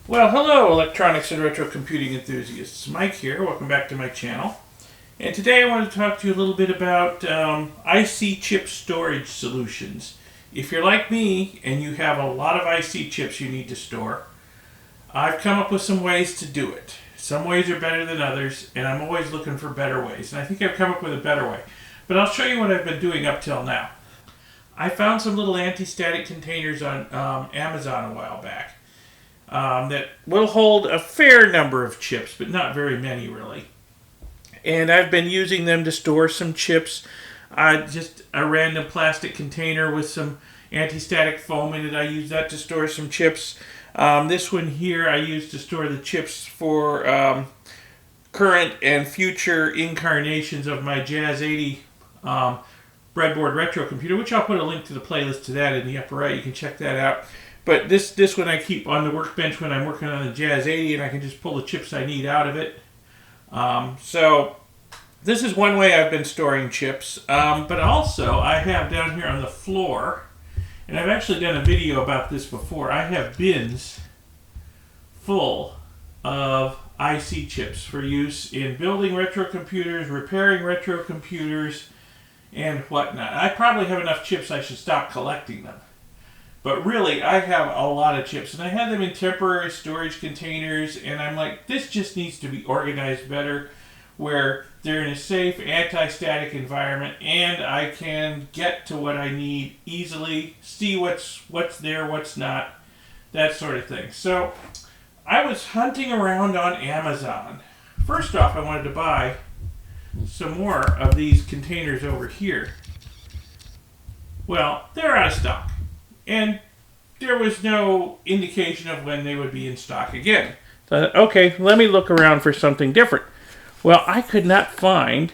Well, hello, electronics and retro computing enthusiasts. Mike here. Welcome back to my channel. And today I want to talk to you a little bit about IC chip storage solutions. If you're like me and you have a lot of IC chips you need to store, I've come up with some ways to do it. Some ways are better than others, and I'm always looking for better ways. And I think I've come up with a better way. But I'll show you what I've been doing up till now. I found some little anti-static containers on Amazon a while back. That will hold a fair number of chips, but not very many really. And I've been using them to store some chips. Just a random plastic container with some anti-static foam in it. I use that to store some chips. This one here I use to store the chips for current and future incarnations of my Jazz 80 breadboard retro computer, which I'll put a link to the playlist to that in the upper right. You can check that out. But this one I keep on the workbench when I'm working on the Jazz 80, and I can just pull the chips I need out of it. So this is one way I've been storing chips. But also I have down here on the floor, and I've actually done a video about this before, I have bins full of IC chips for use in building retro computers, repairing retro computers, and whatnot. I probably have enough chips I should stop collecting them. But really, I have a lot of chips, and I have them in temporary storage containers, and I'm like, this just needs to be organized better, where they're in a safe, anti-static environment, and I can get to what I need easily, see what's there, what's not, that sort of thing. So, I was hunting around on Amazon. First off, I wanted to buy some more of these containers over here. Well, they're out of stock. And there was no indication of when they would be in stock again. So, okay, let me look around for something different. Well, I could not find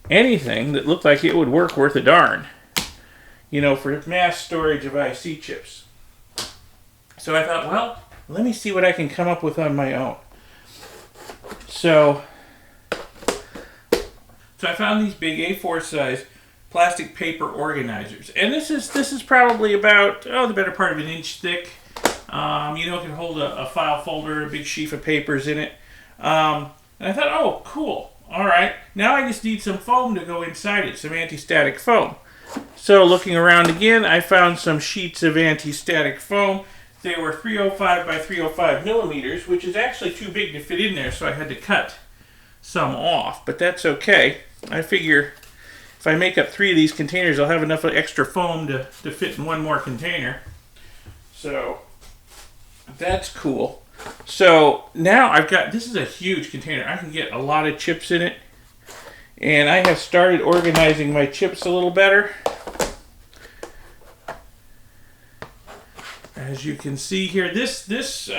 anything that looked like it would work worth a darn, for mass storage of IC chips. So I thought, well, let me see what I can come up with on my own. So I found these big A4 size plastic paper organizers, and this is probably about the better part of an inch thick. It can hold a file folder, a big sheaf of papers in it. And I thought, oh, cool. All right, now I just need some foam to go inside it, some anti-static foam. So looking around again, I found some sheets of anti-static foam. They were 305 by 305 millimeters, which is actually too big to fit in there, so I had to cut some off, but that's okay. I figure if I make up 3 of these containers, I'll have enough extra foam to fit in one more container. So that's cool. So now this is a huge container. I can get a lot of chips in it. And I have started organizing my chips a little better. As you can see here, this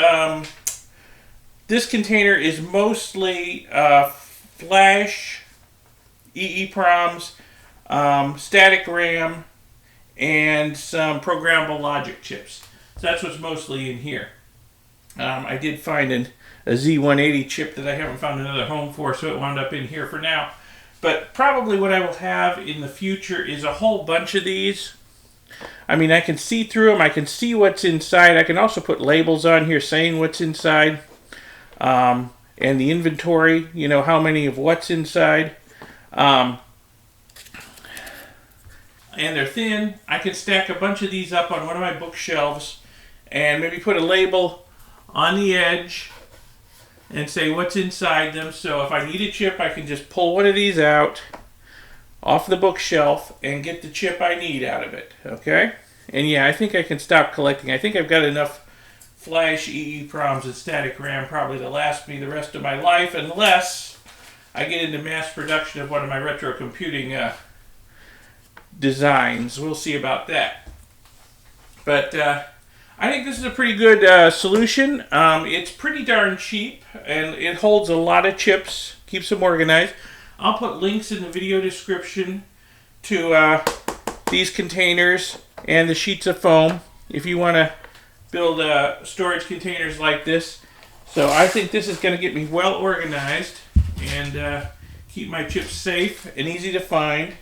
container is mostly flash, EEPROMs, static RAM, and some programmable logic chips. So that's what's mostly in here. I did find a Z180 chip that I haven't found another home for, so it wound up in here for now. But probably what I will have in the future is a whole bunch of these. I mean, I can see through them. I can see what's inside. I can also put labels on here saying what's inside. And the inventory, how many of what's inside. And they're thin. I can stack a bunch of these up on one of my bookshelves and maybe put a label on the edge and say what's inside them. So if I need a chip, I can just pull one of these out off the bookshelf and get the chip I need out of it. Okay? And yeah, I think I can stop collecting. I think I've got enough flash EEPROMs and static RAM probably to last me the rest of my life, unless I get into mass production of one of my retro computing designs. We'll see about that. But I think this is a pretty good solution. It's pretty darn cheap, and it holds a lot of chips, keeps them organized. I'll put links in the video description to these containers and the sheets of foam if you want to build storage containers like this. So I think this is going to get me well organized and keep my chips safe and easy to find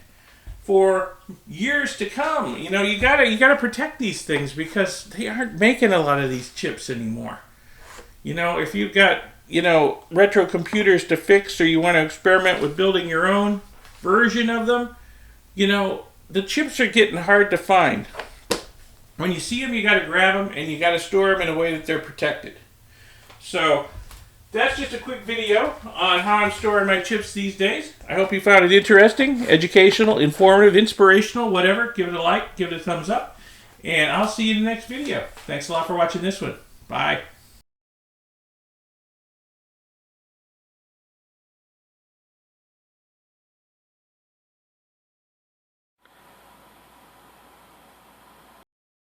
for years to come. You gotta protect these things because they aren't making a lot of these chips anymore. You know, if you've got, retro computers to fix, or you want to experiment with building your own version of them, the chips are getting hard to find. When you see them, you got to grab them and you got to store them in a way that they're protected. So that's just a quick video on how I'm storing my chips these days. I hope you found it interesting, educational, informative, inspirational, whatever. Give it a like, give it a thumbs up, and I'll see you in the next video. Thanks a lot for watching this one. Bye.